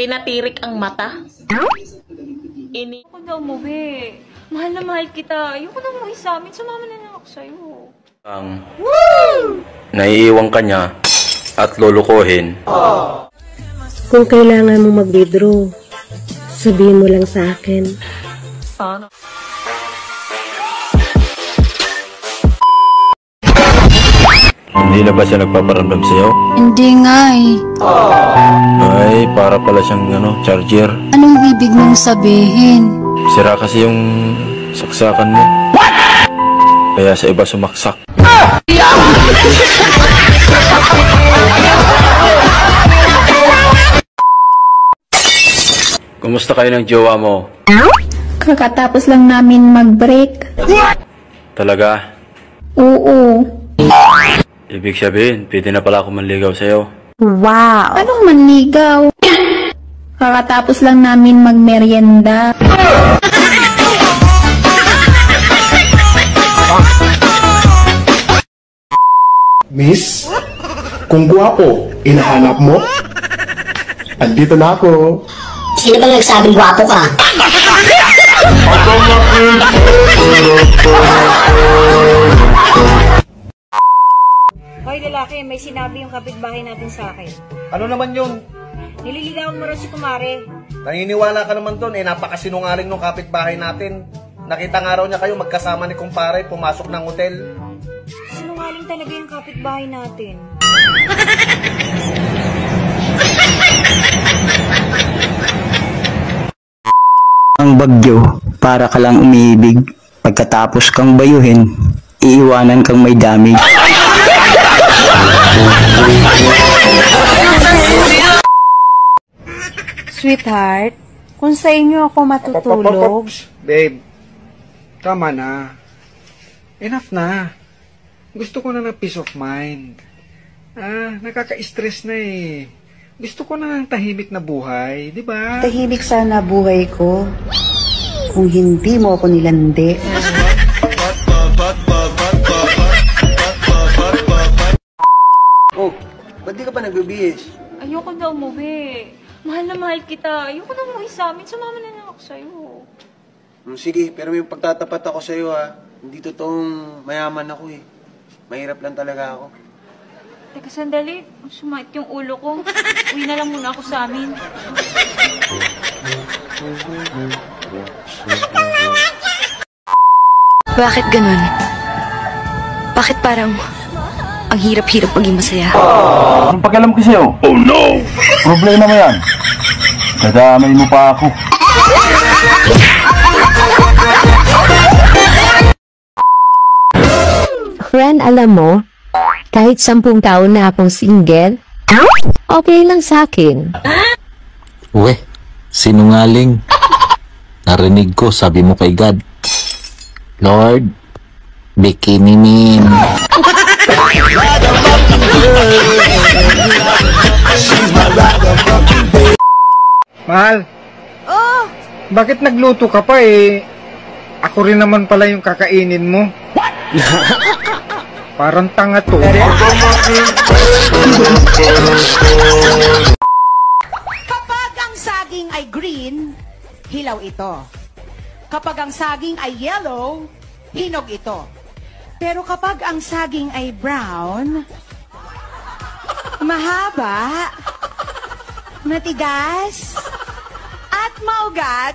Pinatirik ang mata. Ako na umuwi. Mahal na mahal kita. Ayoko na umuwi sa amin. Sumama na lang ako sa'yo. Naiiwan ka niya at lulukuhin. Kung kailangan mo mag-withdraw, sabihin mo lang sa akin. Sana. Hindi na ba siya nagpaparamdam sa'yo? Hindi nga eh. Ay, para pala siyang charger. Anong ibig mong sabihin? Sira kasi yung saksakan mo. Kaya sa iba sumaksak. Kumusta kayo ng jowa mo? Kakatapos lang namin mag-break. Talaga? Oo. Ibig sabihin, pwede na pala ako manligaw sa'yo. Wow! Anong manligaw? Kakatapos lang namin magmeryenda. Miss, kung guwapo, inahanap mo? Andito na ako. Sino bang nagsabing gwapo ka? Hoy lalaki, may sinabi yung kapitbahay natin sa akin. Ano naman yun? Nililigawan mo raw si kumare. Naniniwala ka naman doon, napakasinungaling nung kapitbahay natin. Nakita nga raw niya kayo magkasama ni kumpare, pumasok ng hotel. Sinungaling talaga yung kapitbahay natin. Ang bagyo, para ka lang umiibig. Pagkatapos kang bayuhin, iiwanan kang may damage. Sweetheart, kung sa inyo ako matutulog... Babe, tama na. Enough na. Gusto ko na ng peace of mind. Nakaka-stress na eh. Gusto ko na ng tahimik na buhay, di ba? Tahimik sana buhay ko kung hindi mo ako nilandi. Oh, ba't di ka pa nagbibihis? Ayoko na umuwi. Mahal na mahal kita. Ayoko na umuwi sa amin. Sumama na lang ako sa'yo. Sige, pero may pagtatapat ako sa'yo ha. Hindi totoong mayaman ako eh. Mahirap lang talaga ako. Teka, sandali. Sumait yung ulo ko. Uwi na lang muna ako sa amin. Bakit ganun? Bakit parang ang hirap-hirap maging masaya? Anong pakialam ko sa'yo? Oh no! Problema mo yan. Nadamay mo pa ako. Friend, alam mo, kahit 10 taon na akong single, okay lang sa akin. Uwe, sinungaling. Narinig ko, sabi mo kay God, Lord, bikini min. Mahal. Oh! Bakit nagluto ka pa eh? Ako rin naman pala yung kakainin mo. Parang tanga to. Kapag ang saging ay green, hilaw ito. Kapag ang saging ay yellow, hinog ito. Pero kapag ang saging ay brown, mahaba, matigas, at maugat,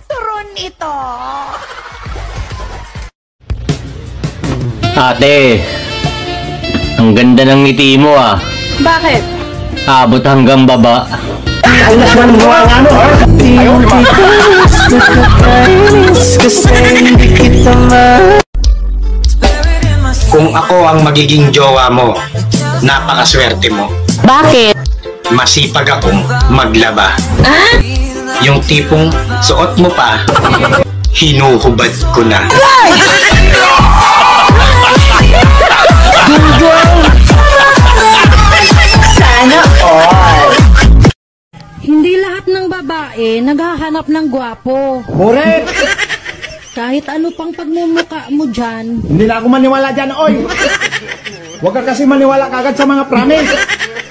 turon ito. Ate, ang ganda ng ngiti mo ah. Bakit? Abot hanggang baba. Ang naman mo ang ano ha? Ayaw di ba? Kung ako ang magiging jowa mo, napakaswerte mo. Bakit? Masipag akong maglaba. Yung tipong suot mo pa, hinuhubad ko na. Sana all. Hindi lahat ng babae naghahanap ng gwapo. Correct! Kahit ano pang pagmumuka mo dyan. Hindi na ako maniwala dyan, oy! Huwag ka kasi maniwala kagad sa mga promise.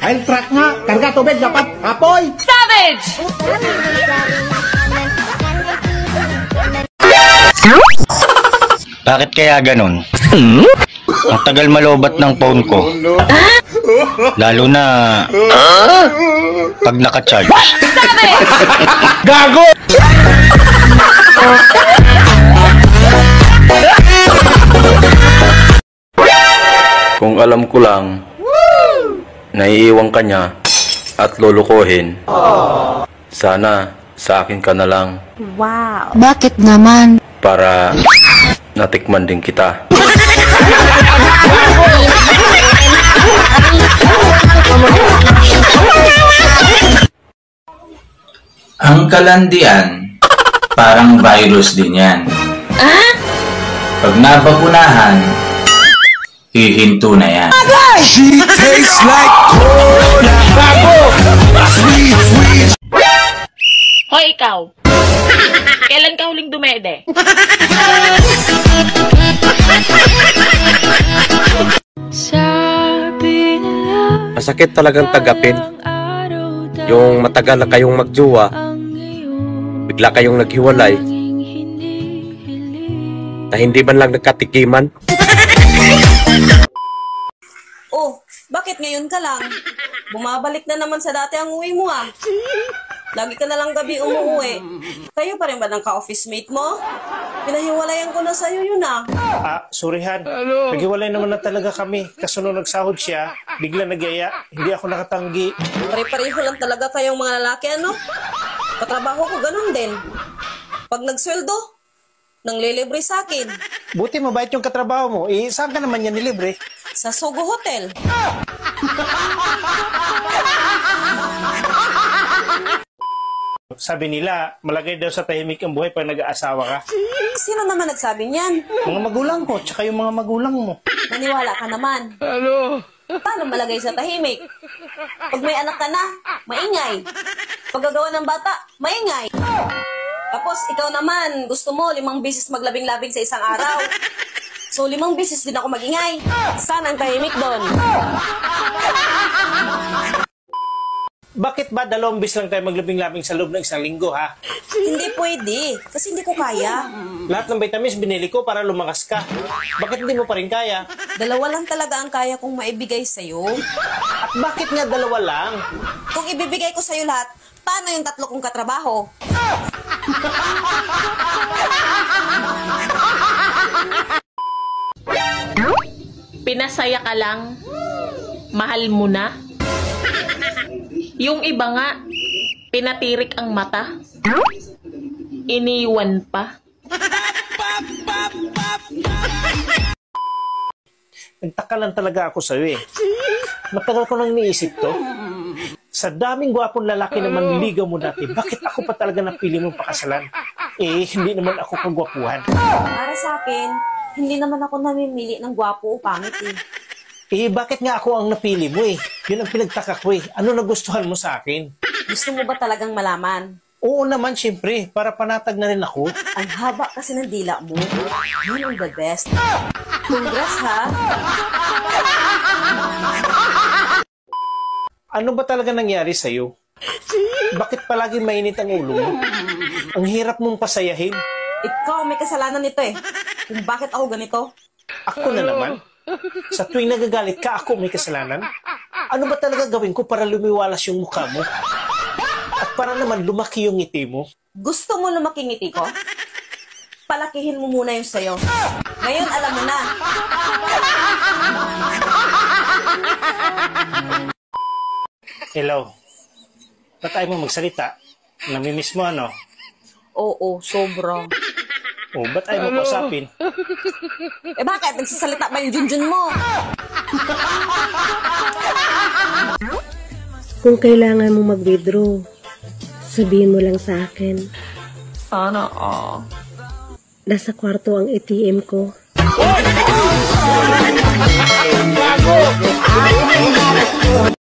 Fire truck nga. Karga tubig dapat. Apoy! Savage! Bakit kaya ganun? Ang tagal malobat ng phone ko. Lalo na pag naka-charge. Gago! Kung alam ko lang, naiiwan ka niya at lulukohin, sana sa akin ka na lang Wow. Bakit naman? para natikman din kita. Ang kalandian, parang virus din yan. Pag nabakunahan, hihinto na yan. She tastes like cola. Gago! Sweet, sweet. Hoy, ikaw! Kailan ka huling dumede? Masakit talagang tagapin. Yung matagal na kayong magjowa, bigla kayong naghiwalay, na hindi man lang nagkatikiman. Oh, bakit ngayon ka lang? Bumabalik na naman sa dati ang uwi mo ah. Lagi ka na lang gabi umuwi. Kayo pa rin ba ng ka-office mate mo? Pinahiwalayan ko na sa'yo yun ah. Sorry Han. Naghiwalay naman na talaga kami. Kaso nung nagsahod siya, bigla nagyaya. Hindi ako nakatanggi. Pare-pareho lang talaga kayong mga lalaki ano? Katrabaho ko ganun din. Pag nagsweldo, nang lilibre sa akin. Buti mabait yung katrabaho mo. Saan ka naman yan nilibre? Sa Sogo Hotel. Sabi nila, malagay daw sa tahimik ang buhay pag nag-aasawa ka. Sino naman nagsabi niyan? Mga magulang ko, tsaka yung mga magulang mo. Maniwala ka naman. Paano malagay sa tahimik? Pag may anak ka na, maingay. Pag gagawa ng bata, maingay. Tapos ikaw naman, gusto mo 5 beses maglabing-labing sa isang araw. So 5 beses din ako magingay. Saan ang tahimik doon? Bakit ba 2 beses lang tayo maglabing-labing sa loob ng isang linggo, ha? Hindi pwede, kasi hindi ko kaya. Lahat ng vitamins binili ko para lumakas ka. Bakit hindi mo pa rin kaya? 2 lang talaga ang kaya kong maibigay sa'yo. At bakit nga 2 lang? Kung ibibigay ko sa'yo lahat, paano yung 3 kong katrabaho? Pinasaya ka lang, mahal mo na. Yung iba nga, pinatirik ang mata, iniwan pa. Nagtaka lang talaga ako sa'yo eh. Matagal ko nang niisip to. Sa daming gwapong lalaki na manligaw mo dati, bakit ako pa talaga napili mong pakasalan? Hindi naman ako kagwapuhan. Para sa akin, hindi naman ako namimili ng gwapo o pangit eh. Bakit nga ako ang napili mo eh? Yun ang pinagtaka ko eh. Ano nagustuhan mo sa akin? Gusto mo ba talagang malaman? Oo naman, syempre. Para panatag na rin ako. Ang haba kasi ng dila mo. Yun ang the best. Congrats ha! Ano ba talaga nangyari sa'yo? Bakit palagi mainit ang ulo mo? Ang hirap mong pasayahin. Ikaw may kasalanan nito eh. Kung bakit ako ganito? Ako na naman? Sa tuwing nagagalit ka, ako may kasalanan? Ano ba talaga gawin ko para lumiwalas yung mukha mo? At para naman lumaki yung ngiti mo? Gusto mo lumaki ngiti ko? Palakihin mo muna yung sayo. Ngayon, alam mo na. Hello. Ba't ayaw mo magsalita? Namimiss mo ano? Oo, sobra. Ba't ayaw mo kausapin? Bakit? Nagsasalita ba yung junjun mo? Kung kailangan mo mag-withdraw, sabihin mo lang sa akin. Sana Nasa kwarto ang ATM ko.